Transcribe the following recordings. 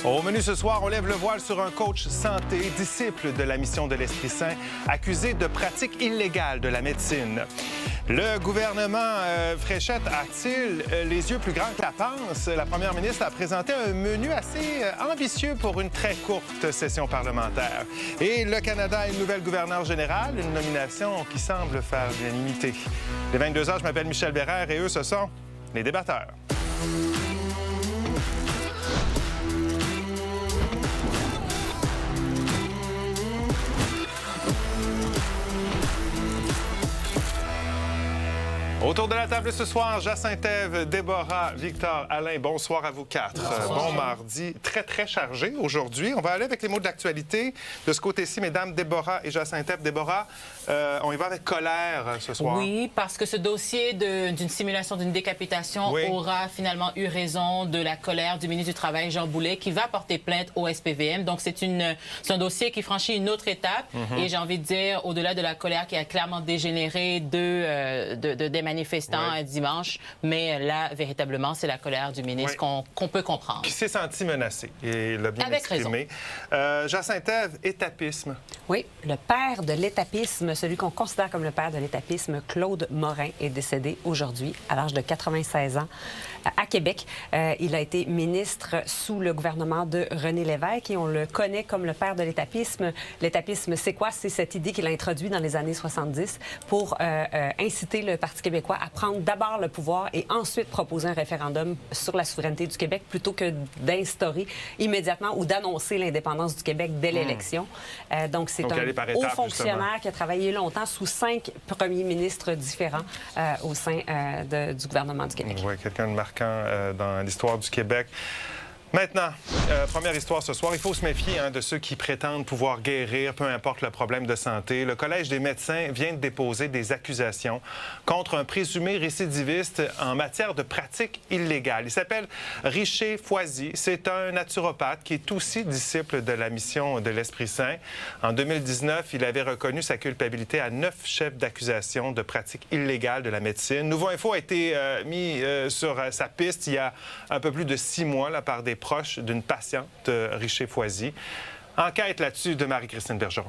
Au menu ce soir, on lève le voile sur un coach santé, disciple de la mission de l'Esprit Saint, accusé de pratiques illégales de la médecine. Le gouvernement Fréchette a-t-il les yeux plus grands que la panse? La première ministre a présenté un menu assez ambitieux pour une très courte session parlementaire. Et le Canada a une nouvelle gouverneure générale, une nomination qui semble faire l'unanimité. Les 22 heures, je m'appelle Michel Bérère et eux, ce sont les débatteurs. Autour de la table ce soir, Jacinthe-Ève, Déborah, Victor, Alain, bonsoir à vous quatre. Bon mardi, très chargé aujourd'hui. On va aller avec les mots de l'actualité. De ce côté-ci, mesdames, Déborah et Jacinthe-Ève. Déborah, on y va avec colère ce soir. Oui, parce que ce dossier d'une simulation d'une décapitation aura finalement eu raison de la colère du ministre du Travail, Jean Boulet, qui va porter plainte au SPVM. Donc, c'est un dossier qui franchit une autre étape. Et j'ai envie de dire, au-delà de la colère qui a clairement dégénéré des manifestants dimanche, mais là, véritablement, c'est la colère du ministre qu'on peut comprendre. Qui s'est senti menacé et l'a bien exprimé. Jacinthe-Ève, étapisme. Oui, le père de l'étapisme, celui qu'on considère comme le père de l'étapisme, Claude Morin, est décédé aujourd'hui à l'âge de 96 ans à Québec. Il a été ministre sous le gouvernement de René Lévesque et on le connaît comme le père de l'étapisme. L'étapisme, c'est quoi? C'est cette idée qu'il a introduite dans les années 70 pour inciter le Parti québécois à prendre d'abord le pouvoir et ensuite proposer un référendum sur la souveraineté du Québec plutôt que d'instaurer immédiatement ou d'annoncer l'indépendance du Québec dès l'élection. Donc, c'est un haut fonctionnaire qui a travaillé longtemps sous 5 premiers ministres différents au sein du gouvernement du Québec. Oui, quelqu'un de marquant dans l'histoire du Québec. Maintenant, première histoire ce soir, il faut se méfier de ceux qui prétendent pouvoir guérir, peu importe le problème de santé. Le Collège des médecins vient de déposer des accusations contre un présumé récidiviste en matière de pratiques illégales. Il s'appelle Richer Foisy. C'est un naturopathe qui est aussi disciple de la mission de l'Esprit Saint. En 2019, il avait reconnu sa culpabilité à 9 chefs d'accusation de pratiques illégales de la médecine. Nouveau Info a été mis sur sa piste il y a un peu plus de 6 mois par des proche d'une patiente de Richer Foisy. Enquête là-dessus de Marie-Christine Bergeron.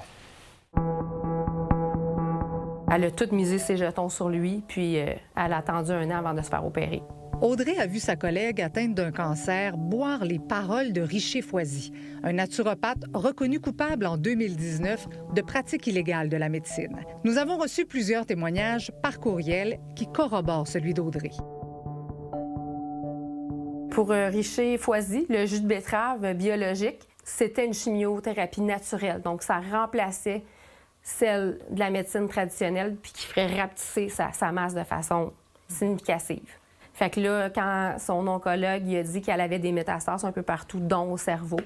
Elle a tout misé ses jetons sur lui, puis elle a attendu 1 an avant de se faire opérer. Audrey a vu sa collègue atteinte d'un cancer boire les paroles de Richer Foisy, un naturopathe reconnu coupable en 2019 de pratiques illégales de la médecine. Nous avons reçu plusieurs témoignages par courriel qui corroborent celui d'Audrey. Pour Richer Foisy, le jus de betterave biologique, c'était une chimiothérapie naturelle. Donc, ça remplaçait celle de la médecine traditionnelle puis qui ferait rapetisser sa masse de façon significative. Fait que là, quand son oncologue il a dit qu'elle avait des métastases un peu partout, dont au cerveau,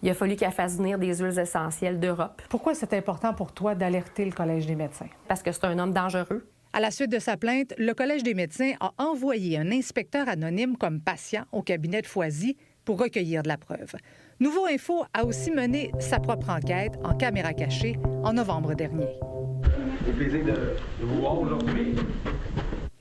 il a fallu qu'elle fasse venir des huiles essentielles d'Europe. Pourquoi c'est important pour toi d'alerter le Collège des médecins? Parce que c'est un homme dangereux. À la suite de sa plainte, le Collège des médecins a envoyé un inspecteur anonyme comme patient au cabinet de Foisy pour recueillir de la preuve. Nouveau Info a aussi mené sa propre enquête en caméra cachée en novembre dernier. Au plaisir de vous voir aujourd'hui.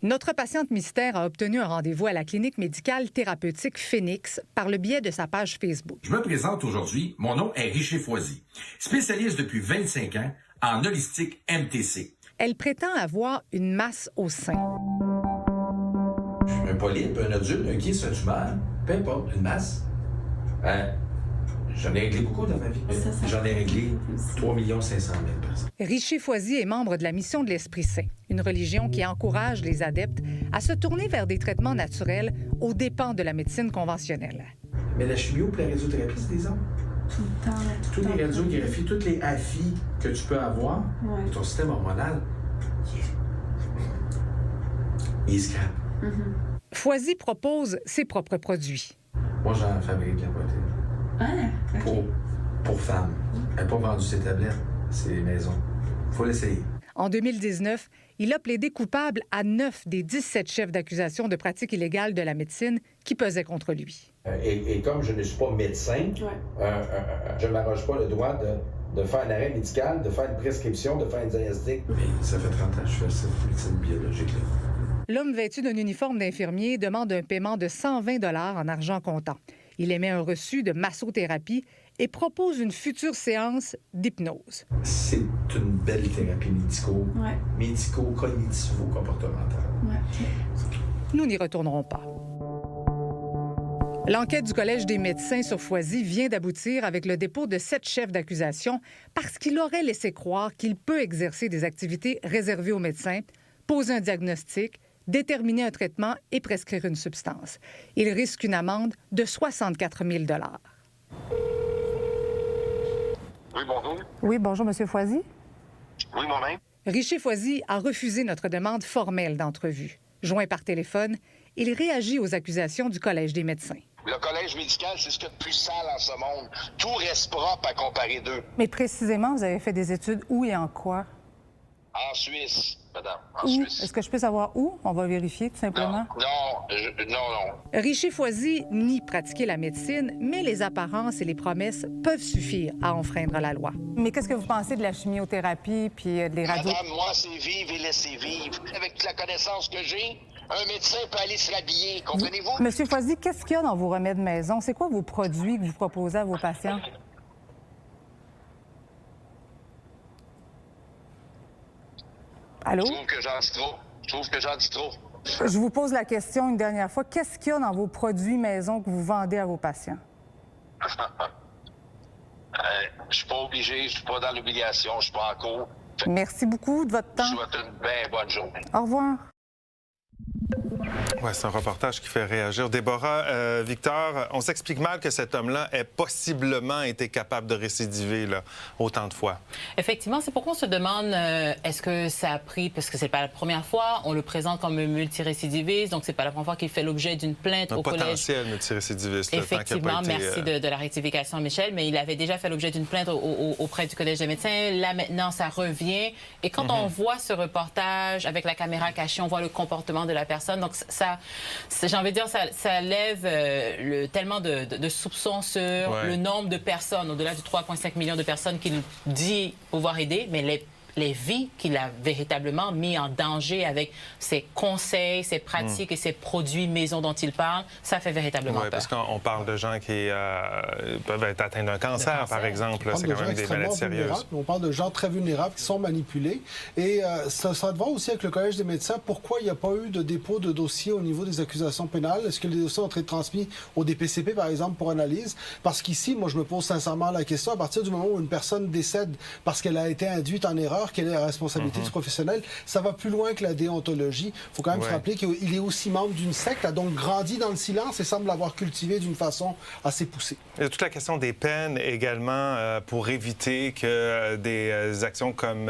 Notre patiente mystère a obtenu un rendez-vous à la clinique médicale thérapeutique Phoenix par le biais de sa page Facebook. Je me présente aujourd'hui. Mon nom est Richer Foisy, spécialiste depuis 25 ans en holistique MTC. Elle prétend avoir une masse au sein. Un polype, un nodule, un kyste, un tumeur, peu importe, une masse. J'en ai réglé beaucoup dans ma vie. J'en ai réglé 3 500 000 personnes. Richer Foisy est membre de la mission de l'Esprit Saint, une religion qui encourage les adeptes à se tourner vers des traitements naturels aux dépens de la médecine conventionnelle. Mais la chimio et la radiothérapie, c'est des hommes. Tout le temps. Toutes les radiographies, toutes les AFI que tu peux avoir, ton système hormonal, il se scrape. Foisy propose ses propres produits. Moi, j'en fabrique la boîte. Pour femmes. Elle n'a pas vendu ses tablettes, c'est maison. Faut l'essayer. En 2019, il a plaidé coupable à 9 des 17 chefs d'accusation de pratiques illégales de la médecine qui pesaient contre lui. Et comme je ne suis pas médecin, je ne m'arroge pas le droit de faire un arrêt médical, de faire une prescription, de faire une diagnostic. Mais ça fait 30 ans que je fais cette médecine biologique-là. L'homme vêtu d'un uniforme d'infirmier demande un paiement de 120 $ en argent comptant. Il émet un reçu de massothérapie et propose une future séance d'hypnose. C'est une belle thérapie médico-cognitivo-comportementale. Nous n'y retournerons pas. L'enquête du Collège des médecins sur Foisy vient d'aboutir avec le dépôt de 7 chefs d'accusation parce qu'il aurait laissé croire qu'il peut exercer des activités réservées aux médecins, poser un diagnostic, déterminer un traitement et prescrire une substance. Il risque une amende de 64 000 $. Oui, bonjour. Oui, bonjour, M. Foisy. Oui, moi-même. Richer Foisy a refusé notre demande formelle d'entrevue. Joint par téléphone, il réagit aux accusations du Collège des médecins. Le collège médical, c'est ce qu'il y a de plus sale en ce monde. Tout reste propre à comparer d'eux. Mais précisément, vous avez fait des études où et en quoi? En Suisse, madame. En Où? Suisse. Est-ce que je peux savoir où? On va vérifier, tout simplement. Non. Richer Foisy nie pratiquer la médecine, mais les apparences et les promesses peuvent suffire à enfreindre la loi. Mais qu'est-ce que vous pensez de la chimiothérapie puis des radios? Madame, moi, c'est vivre et laisser vivre. Avec la connaissance que j'ai, un médecin peut aller se rhabiller, comprenez-vous? Monsieur Foisy, qu'est-ce qu'il y a dans vos remèdes maison? C'est quoi vos produits que vous proposez à vos patients? Allô? Je trouve que j'en dis trop. Je vous pose la question une dernière fois. Qu'est-ce qu'il y a dans vos produits maison que vous vendez à vos patients? Je suis pas obligé, je suis pas dans l'obligation, je suis pas en cours. Merci beaucoup de votre temps. Je vous souhaite une bien bonne journée. Au revoir. Ouais, c'est un reportage qui fait réagir. Déborah, Victor, on s'explique mal que cet homme-là ait possiblement été capable de récidiver là, autant de fois. Effectivement, c'est pourquoi on se demande est-ce que ça a pris, parce que c'est pas la première fois, on le présente comme un multirécidiviste, donc c'est pas la première fois qu'il fait l'objet d'une plainte au collège. Potentiel multirécidiviste. Effectivement, merci de la rectification, Michel, mais il avait déjà fait l'objet d'une plainte auprès du Collège des médecins. Là, maintenant, ça revient. Et quand on voit ce reportage avec la caméra cachée, on voit le comportement de la personne. Donc, j'ai envie de dire, ça lève tellement de soupçons sur le nombre de personnes, au-delà du 3,5 millions de personnes qu'il dit pouvoir aider, mais les vies qu'il a véritablement mis en danger avec ses conseils, ses pratiques et ses produits maison dont il parle, ça fait véritablement peur. Parce qu'on parle de gens qui peuvent être atteints d'un cancer, par exemple. C'est quand même des maladies sérieuses. On parle de gens très vulnérables qui sont manipulés. Et ça va de voir aussi avec le Collège des médecins pourquoi il n'y a pas eu de dépôt de dossier au niveau des accusations pénales. Est-ce que les dossiers ont été transmis au DPCP, par exemple, pour analyse? Parce qu'ici, moi, je me pose sincèrement la question, à partir du moment où une personne décède parce qu'elle a été induite en erreur, quelle est la responsabilité du professionnel? Ça va plus loin que la déontologie. Il faut quand même se rappeler qu'il est aussi membre d'une secte, a donc grandi dans le silence et semble l'avoir cultivé d'une façon assez poussée. Il y a toute la question des peines également pour éviter que des actions comme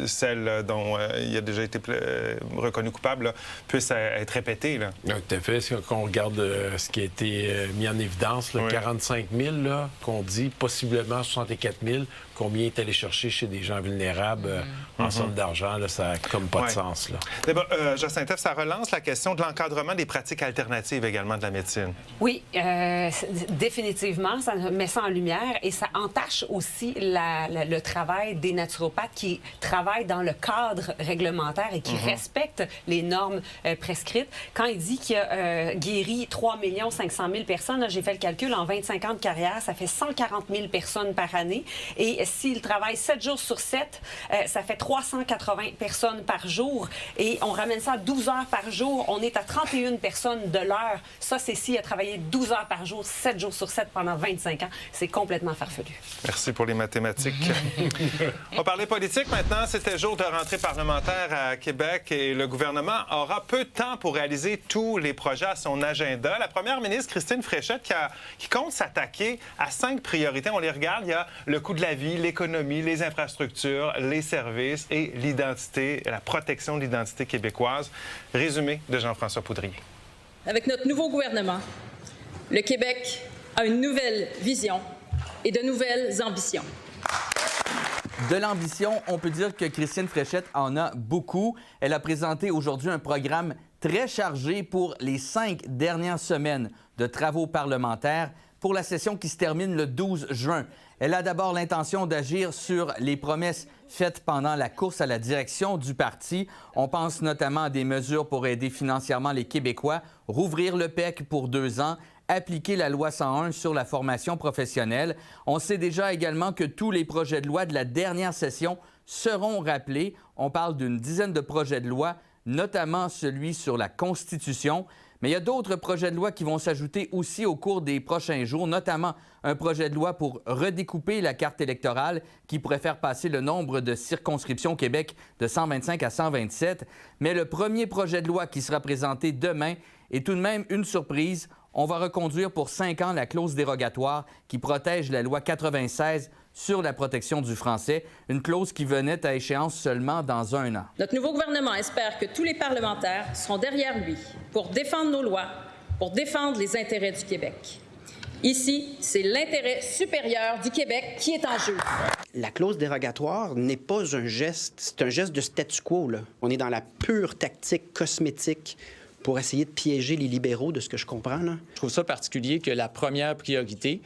celle dont il a déjà été reconnu coupable là, puissent être répétées. Là. Tout à fait. Quand on regarde ce qui a été mis en évidence, là, 45 000, là, qu'on dit possiblement 64 000, combien est allé chercher chez des gens vulnérables en somme d'argent, là, ça n'a comme pas de sens. Là. Jacinthe, ça relance la question de l'encadrement des pratiques alternatives également de la médecine. Oui, définitivement, ça met ça en lumière et ça entache aussi le travail des naturopathes qui travaillent dans le cadre réglementaire et qui respectent les normes prescrites. Quand il dit qu'il a guéri 3 500 000 personnes, j'ai fait le calcul, en 25 ans de carrière, ça fait 140 000 personnes par année. Et s'il travaille 7 jours sur 7, ça fait 380 personnes par jour. Et on ramène ça à 12 heures par jour. On est à 31 personnes de l'heure. Ça, c'est s'il a travaillé 12 heures par jour, 7 jours sur 7 pendant 25 ans. C'est complètement farfelu. Merci pour les mathématiques. On va parler politique maintenant. C'était jour de rentrée parlementaire à Québec et le gouvernement aura peu de temps pour réaliser tous les projets à son agenda. La première ministre, Christine Fréchette, qui compte s'attaquer à 5 priorités. On les regarde. Il y a le coût de la vie, l'économie, les infrastructures, les services et l'identité, la protection de l'identité québécoise. Résumé de Jean-François Poudrier. Avec notre nouveau gouvernement, le Québec a une nouvelle vision et de nouvelles ambitions. De l'ambition, on peut dire que Christine Fréchette en a beaucoup. Elle a présenté aujourd'hui un programme très chargé pour les 5 dernières semaines de travaux parlementaires pour la session qui se termine le 12 juin. Elle a d'abord l'intention d'agir sur les promesses faites pendant la course à la direction du parti. On pense notamment à des mesures pour aider financièrement les Québécois, rouvrir le PEC pour 2 ans, appliquer la loi 101 sur la formation professionnelle. On sait déjà également que tous les projets de loi de la dernière session seront rappelés. On parle d'une dizaine de projets de loi, notamment celui sur la Constitution. Mais il y a d'autres projets de loi qui vont s'ajouter aussi au cours des prochains jours, notamment un projet de loi pour redécouper la carte électorale qui pourrait faire passer le nombre de circonscriptions au Québec de 125 à 127. Mais le premier projet de loi qui sera présenté demain est tout de même une surprise. On va reconduire pour 5 ans la clause dérogatoire qui protège la loi 96 sur la protection du français, une clause qui venait à échéance seulement dans 1 an. Notre nouveau gouvernement espère que tous les parlementaires seront derrière lui pour défendre nos lois, pour défendre les intérêts du Québec. Ici, c'est l'intérêt supérieur du Québec qui est en jeu. La clause dérogatoire n'est pas un geste, c'est un geste de statu quo, là. On est dans la pure tactique cosmétique pour essayer de piéger les libéraux, de ce que je comprends, là. Je trouve ça particulier que la première priorité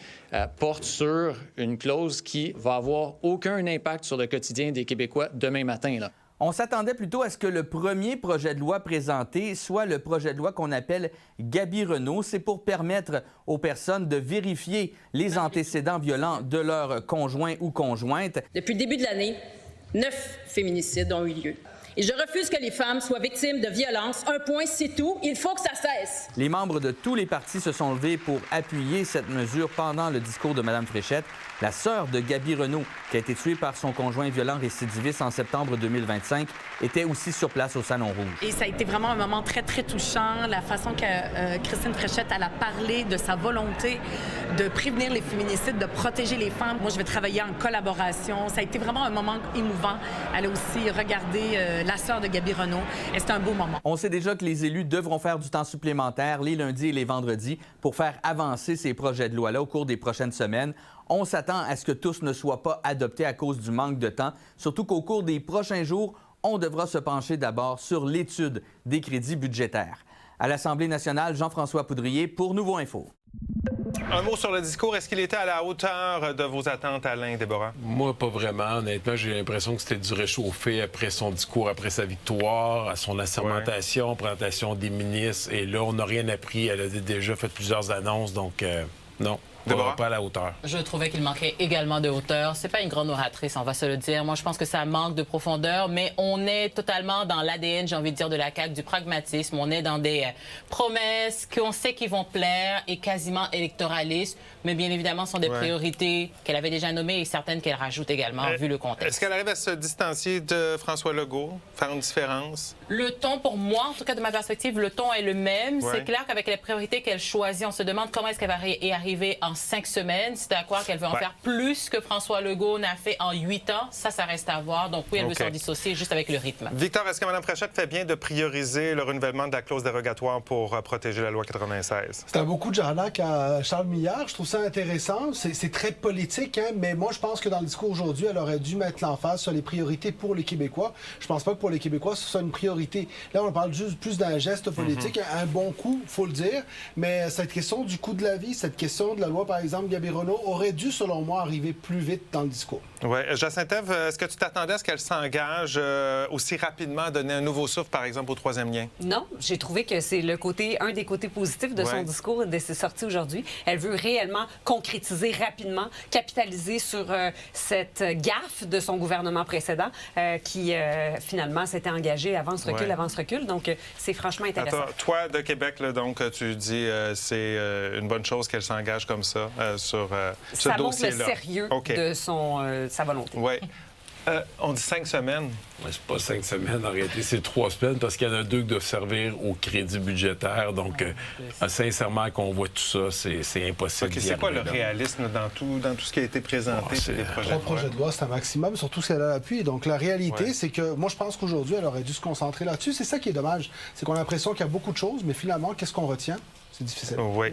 porte sur une clause qui va avoir aucun impact sur le quotidien des Québécois demain matin, là. On s'attendait plutôt à ce que le premier projet de loi présenté soit le projet de loi qu'on appelle Gabi-Renault. C'est pour permettre aux personnes de vérifier les antécédents violents de leur conjoint ou conjointe. Depuis le début de l'année, 9 féminicides ont eu lieu. Et je refuse que les femmes soient victimes de violences. Un point, c'est tout. Il faut que ça cesse. Les membres de tous les partis se sont levés pour appuyer cette mesure pendant le discours de Mme Fréchette. La sœur de Gabi-Renault, qui a été tuée par son conjoint violent récidiviste en septembre 2025, était aussi sur place au Salon Rouge. Et ça a été vraiment un moment très, très touchant. La façon que Christine Fréchette, elle a parlé de sa volonté de prévenir les féminicides, de protéger les femmes. Moi, je vais travailler en collaboration. Ça a été vraiment un moment émouvant. Elle a aussi regardé la sœur de Gabi-Renault. Et c'était un beau moment. On sait déjà que les élus devront faire du temps supplémentaire les lundis et les vendredis pour faire avancer ces projets de loi-là au cours des prochaines semaines. On s'attend à ce que tous ne soient pas adoptés à cause du manque de temps, surtout qu'au cours des prochains jours, on devra se pencher d'abord sur l'étude des crédits budgétaires. À l'Assemblée nationale, Jean-François Poudrier pour Nouveau Info. Un mot sur le discours. Est-qu'il était à la hauteur de vos attentes, Alain, Déborah? Moi, pas vraiment. Honnêtement, j'ai l'impression que c'était du réchauffé après son discours, après sa victoire, à son assermentation, présentation des ministres. Et là, on n'a rien appris. Elle a déjà fait plusieurs annonces, donc non. Pas à la hauteur. Je trouvais qu'il manquait également de hauteur. C'est pas une grande oratrice, on va se le dire. Moi, je pense que ça manque de profondeur, mais on est totalement dans l'ADN, j'ai envie de dire, de la CAQ, du pragmatisme. On est dans des promesses qu'on sait qu'ils vont plaire et quasiment électoralistes, mais bien évidemment, ce sont des priorités qu'elle avait déjà nommées et certaines qu'elle rajoute également, vu le contexte. Est-ce qu'elle arrive à se distancier de François Legault, faire une différence? Le ton, pour moi, en tout cas de ma perspective, le ton est le même. C'est clair qu'avec les priorités qu'elle choisit, on se demande comment est-ce qu'elle va y arriver en 5 semaines. C'est à croire qu'elle veut en faire plus que François Legault n'a fait en 8 ans. Ça reste à voir. Donc oui, elle veut s'en dissocier juste avec le rythme. Victor, est-ce que Mme Fréchette fait bien de prioriser le renouvellement de la clause dérogatoire pour protéger la loi 96? C'est un beau coup de jarnac à Charles Milliard. Je trouve ça intéressant. C'est très politique, hein, mais moi, je pense que dans le discours aujourd'hui, elle aurait dû mettre l'emphase sur les priorités pour les Québécois. Je pense pas que pour les Québécois, ce soit une priorité. Là, on parle juste plus d'un geste politique, un bon coup, il faut le dire, mais cette question du coût de la vie, cette question de la loi, par exemple, Gabi-Renault, aurait dû, selon moi, arriver plus vite dans le discours. Oui. Jacinthe Ève, est-ce que tu t'attendais à ce qu'elle s'engage aussi rapidement à donner un nouveau souffle, par exemple, au troisième lien? Non, j'ai trouvé que c'est un des côtés positifs de son discours et de ses sorties aujourd'hui. Elle veut réellement concrétiser rapidement, capitaliser sur cette gaffe de son gouvernement précédent qui, finalement, s'était engagé avance, recul. Donc, c'est franchement intéressant. Attends, toi, de Québec, là, donc, tu dis c'est une bonne chose qu'elle s'engage comme ça sur ce dossier-là. Ça montre le sérieux de sa volonté. Oui. On dit 5 semaines. C'est pas 5 semaines, en réalité, c'est 3 semaines, parce qu'il y en a 2 qui doivent servir au crédit budgétaire. Donc, sincèrement, qu'on voit tout ça, c'est impossible. Okay, c'est quoi le réalisme dans tout ce qui a été présenté sur les projets de loi? 3 projets de loi, c'est un maximum, surtout si elle a l'appui. Donc, la réalité, c'est que moi, je pense qu'aujourd'hui, elle aurait dû se concentrer là-dessus. C'est ça qui est dommage. C'est qu'on a l'impression qu'il y a beaucoup de choses, mais finalement, qu'est-ce qu'on retient? C'est difficile. Oui.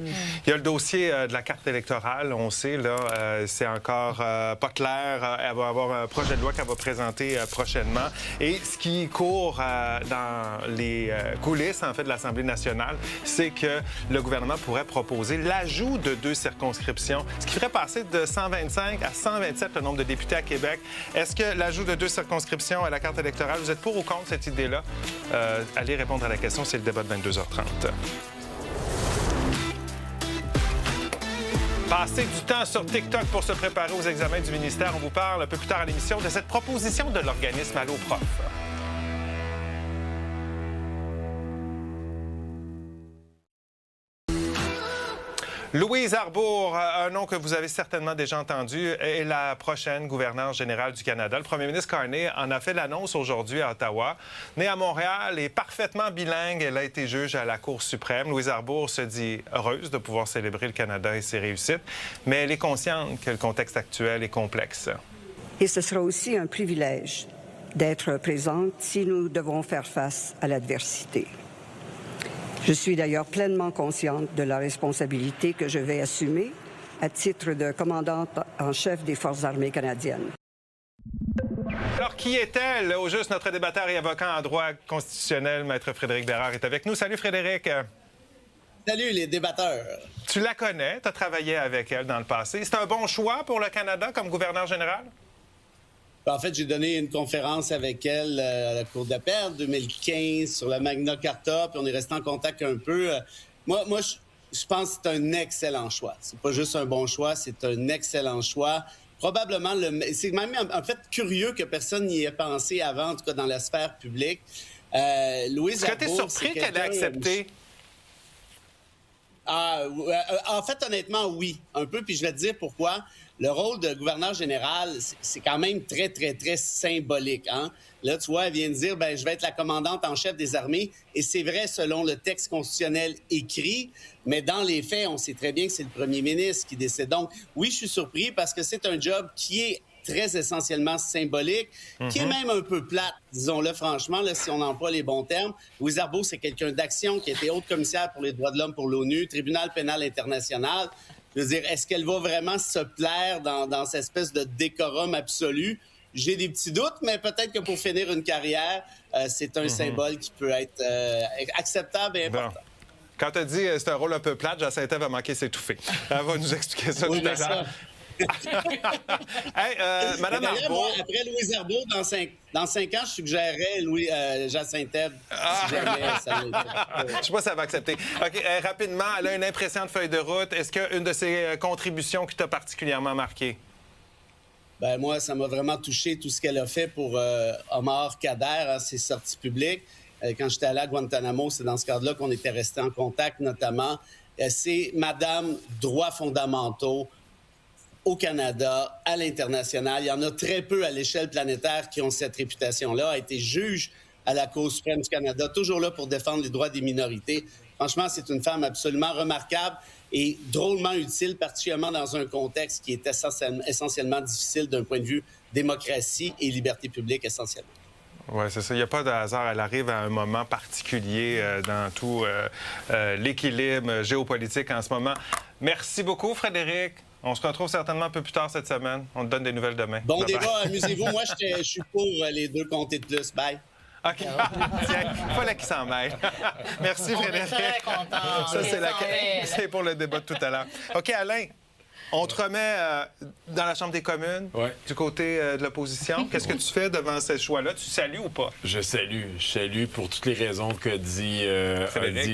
Il y a le dossier de la carte électorale. On sait, là, c'est encore pas clair. Elle va avoir un projet de loi qu'elle va présenter prochainement. Et ce qui court dans les coulisses, en fait, de l'Assemblée nationale, c'est que le gouvernement pourrait proposer l'ajout de 2 circonscriptions, ce qui ferait passer de 125 à 127 le nombre de députés à Québec. Est-ce que l'ajout de 2 circonscriptions à la carte électorale, vous êtes pour ou contre cette idée-là? Allez répondre à la question, c'est le débat de 22h30. Passer du temps sur TikTok pour se préparer aux examens du ministère. On vous parle un peu plus tard à l'émission de cette proposition de l'organisme Allo Prof. Louise Arbour, un nom que vous avez certainement déjà entendu, est la prochaine gouverneure générale du Canada. Le premier ministre Carney en a fait l'annonce aujourd'hui à Ottawa. Née à Montréal et parfaitement bilingue, elle a été juge à la Cour suprême. Louise Arbour se dit heureuse de pouvoir célébrer le Canada et ses réussites, mais elle est consciente que le contexte actuel est complexe. Et ce sera aussi un privilège d'être présente si nous devons faire face à l'adversité. Je suis d'ailleurs pleinement consciente de la responsabilité que je vais assumer à titre de commandante en chef des Forces armées canadiennes. Alors, qui est-elle? Au juste, notre débatteur et avocat en droit constitutionnel, Maître Frédéric Bérard, est avec nous. Salut, Frédéric. Salut, les débatteurs. Tu la connais, tu as travaillé avec elle dans le passé. C'est un bon choix pour le Canada comme gouverneur général? En fait, j'ai donné une conférence avec elle à la Cour d'appel en 2015 sur la Magna Carta, puis on est resté en contact un peu. Moi, je pense que c'est un excellent choix. C'est pas juste un bon choix, c'est un excellent choix. Probablement, c'est même en fait curieux que personne n'y ait pensé avant, en tout cas dans la sphère publique. Louise Arbour, est-ce que tu es surpris qu'elle ait accepté? En fait, honnêtement, oui, un peu, puis je vais te dire pourquoi. Le rôle de gouverneur général, c'est quand même très, très, très symbolique. Hein? Là, tu vois, elle vient de dire, ben, je vais être la commandante en chef des armées. Et c'est vrai selon le texte constitutionnel écrit, mais dans les faits, on sait très bien que c'est le premier ministre qui décide. Donc, oui, je suis surpris parce que c'est un job qui est très essentiellement symbolique, qui est même un peu plate, disons-le franchement, là, si on n'emploie les bons termes. Louise Arbour, c'est quelqu'un d'action qui a été haute commissaire pour les droits de l'homme pour l'ONU, tribunal pénal international. Je veux dire, est-ce qu'elle va vraiment se plaire dans cette espèce de décorum absolu? J'ai des petits doutes, mais peut-être que pour finir une carrière, c'est un symbole qui peut être acceptable et important. Bon. Quand tu as dit c'est un rôle un peu plate, Jacinthe va manquer s'étouffer. Elle va nous expliquer ça tout à l'heure. Hey, Madame Arbour... Après Louise Arbour, dans 5 ans, je suggérerais Jacinthe. Si jamais ça... Je sais pas si ça va accepter. OK, rapidement, elle a une impressionnante feuille de route. Est-ce qu'une de ses contributions qui t'a particulièrement marqué? Ben moi, ça m'a vraiment touché tout ce qu'elle a fait pour Omar Kader, ses sorties publiques. Quand j'étais allé à Guantanamo, c'est dans ce cadre-là qu'on était resté en contact, notamment. C'est Madame droits fondamentaux au Canada, à l'international. Il y en a très peu à l'échelle planétaire qui ont cette réputation-là. A été juge à la Cour suprême du Canada, toujours là pour défendre les droits des minorités. Franchement, c'est une femme absolument remarquable et drôlement utile, particulièrement dans un contexte qui est essentiellement difficile d'un point de vue démocratie et liberté publique essentiellement. Oui, c'est ça. Il n'y a pas de hasard. Elle arrive à un moment particulier dans tout l'équilibre géopolitique en ce moment. Merci beaucoup, Frédéric. On se retrouve certainement un peu plus tard cette semaine. On te donne des nouvelles demain. Bon débat, amusez-vous. Moi, je suis pour les 2 comtés de plus. Bye. OK. Tiens, il fallait qu'il s'en mêle. Merci, Frédéric. On est très contents. Ça, c'est pour le débat de tout à l'heure. OK, Alain. On te remet dans la Chambre des communes, du côté de l'opposition. Qu'est-ce que tu fais devant ce choix-là? Tu salues ou pas? Je salue pour toutes les raisons que dit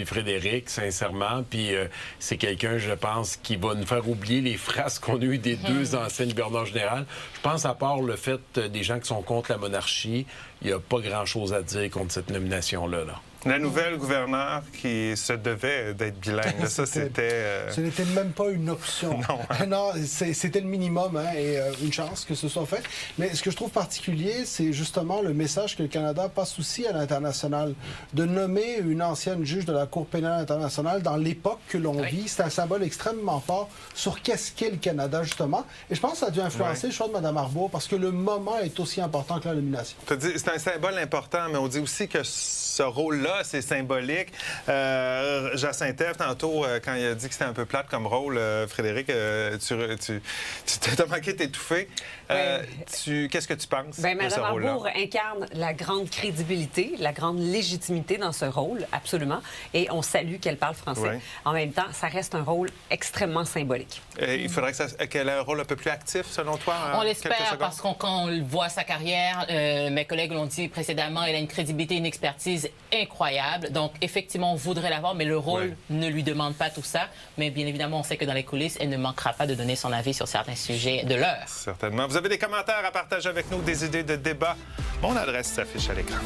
Frédéric, sincèrement. Puis c'est quelqu'un, je pense, qui va nous faire oublier les phrases qu'on a eues des 2 anciens gouverneurs généraux. Je pense, à part le fait des gens qui sont contre la monarchie, il n'y a pas grand-chose à dire contre cette nomination-là. La nouvelle gouverneure qui se devait d'être bilingue, ça, c'était... Ce n'était même pas une option. Non, non, c'était le minimum, hein, et une chance que ce soit fait. Mais ce que je trouve particulier, c'est justement le message que le Canada passe aussi à l'international. De nommer une ancienne juge de la Cour pénale internationale dans l'époque que l'on vit, c'est un symbole extrêmement fort sur qu'est-ce qu'est le Canada, justement. Et je pense que ça a dû influencer le choix de Mme Arbour, parce que le moment est aussi important que la nomination. C'est un symbole important, mais on dit aussi que ce rôle-là, c'est symbolique. Jacinthe, tantôt, quand il a dit que c'était un peu plate comme rôle, Frédéric, tu t'as manqué t'étouffer. Qu'est-ce que tu penses de Mme ce rôle-là? Arbour incarne la grande crédibilité, la grande légitimité dans ce rôle, absolument. Et on salue qu'elle parle français. Ouais. En même temps, ça reste un rôle extrêmement symbolique. Il faudrait qu'elle ait un rôle un peu plus actif, selon toi? On l'espère, parce qu'on voit sa carrière. Mes collègues l'ont dit précédemment, elle a une crédibilité, une expertise incroyable incroyable. Donc, effectivement, on voudrait l'avoir, mais le rôle ne lui demande pas tout ça. Mais bien évidemment, on sait que dans les coulisses, elle ne manquera pas de donner son avis sur certains sujets de l'heure. Certainement. Vous avez des commentaires à partager avec nous, des idées de débat. Mon adresse s'affiche à l'écran.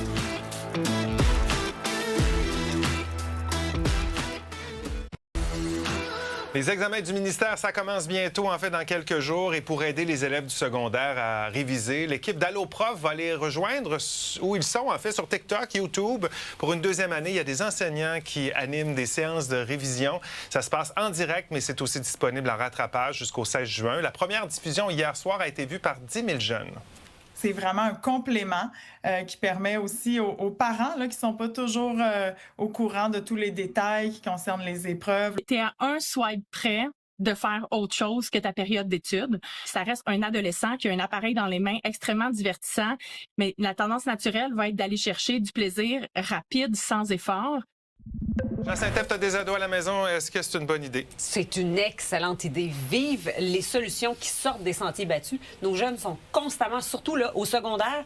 Les examens du ministère, ça commence bientôt, en fait, dans quelques jours. Et pour aider les élèves du secondaire à réviser, l'équipe d'AlloProf va les rejoindre où ils sont, en fait, sur TikTok, YouTube. Pour une deuxième année, il y a des enseignants qui animent des séances de révision. Ça se passe en direct, mais c'est aussi disponible en rattrapage jusqu'au 16 juin. La première diffusion hier soir a été vue par 10 000 jeunes. C'est vraiment un complément qui permet aussi aux parents là, qui ne sont pas toujours au courant de tous les détails qui concernent les épreuves. Tu es à un swipe près de faire autre chose que ta période d'études. Ça reste un adolescent qui a un appareil dans les mains extrêmement divertissant, mais la tendance naturelle va être d'aller chercher du plaisir rapide, sans effort. Jean Saint-Ève, tu as des ados à la maison. Est-ce que c'est une bonne idée? C'est une excellente idée. Vive les solutions qui sortent des sentiers battus. Nos jeunes sont constamment, surtout là, au secondaire,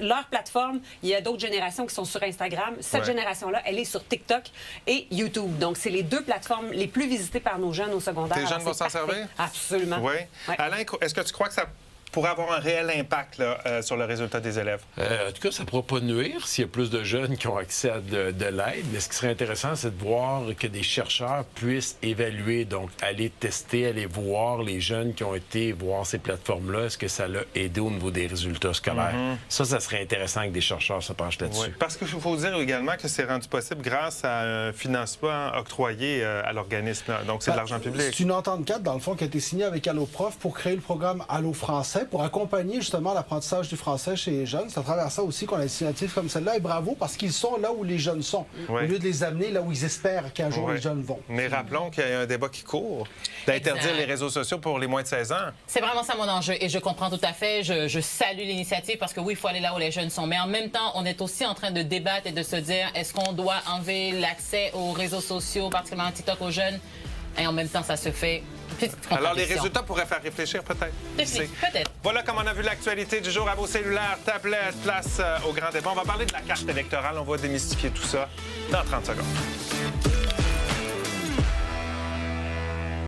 leur plateforme, il y a d'autres générations qui sont sur Instagram. Cette génération-là, elle est sur TikTok et YouTube. Donc, c'est les deux plateformes les plus visitées par nos jeunes au secondaire. Tes jeunes vont s'en servir? Absolument. Oui. Alain, est-ce que tu crois que ça pourrait avoir un réel impact là, sur le résultat des élèves? En tout cas, ça ne pourra pas nuire s'il y a plus de jeunes qui ont accès à de l'aide. Mais ce qui serait intéressant, c'est de voir que des chercheurs puissent évaluer, donc aller tester, aller voir les jeunes qui ont été voir ces plateformes-là. Est-ce que ça l'a aidé au niveau des résultats scolaires? Ça serait intéressant que des chercheurs se penchent là-dessus. Oui, parce qu'il faut dire également que c'est rendu possible grâce à un financement octroyé à l'organisme. Donc, c'est de l'argent public. C'est une entente cadre, dans le fond, qui a été signée avec AlloProf pour créer le programme Allo Français, pour accompagner justement l'apprentissage du français chez les jeunes. C'est à travers ça aussi qu'on a des initiatives comme celle-là. Et bravo, parce qu'ils sont là où les jeunes sont, au lieu de les amener là où ils espèrent qu'un jour les jeunes vont. Mais rappelons qu'il y a un débat qui court d'interdire les réseaux sociaux pour les moins de 16 ans. C'est vraiment ça mon enjeu et je comprends tout à fait. Je salue l'initiative parce que oui, il faut aller là où les jeunes sont. Mais en même temps, on est aussi en train de débattre et de se dire, est-ce qu'on doit enlever l'accès aux réseaux sociaux, particulièrement TikTok aux jeunes? Et en même temps, ça se fait. Alors, les résultats pourraient faire réfléchir, peut-être. Peut-être. Voilà comment on a vu l'actualité du jour à vos cellulaires, tablettes, place au grand débat. On va parler de la carte électorale. On va démystifier tout ça dans 30 secondes.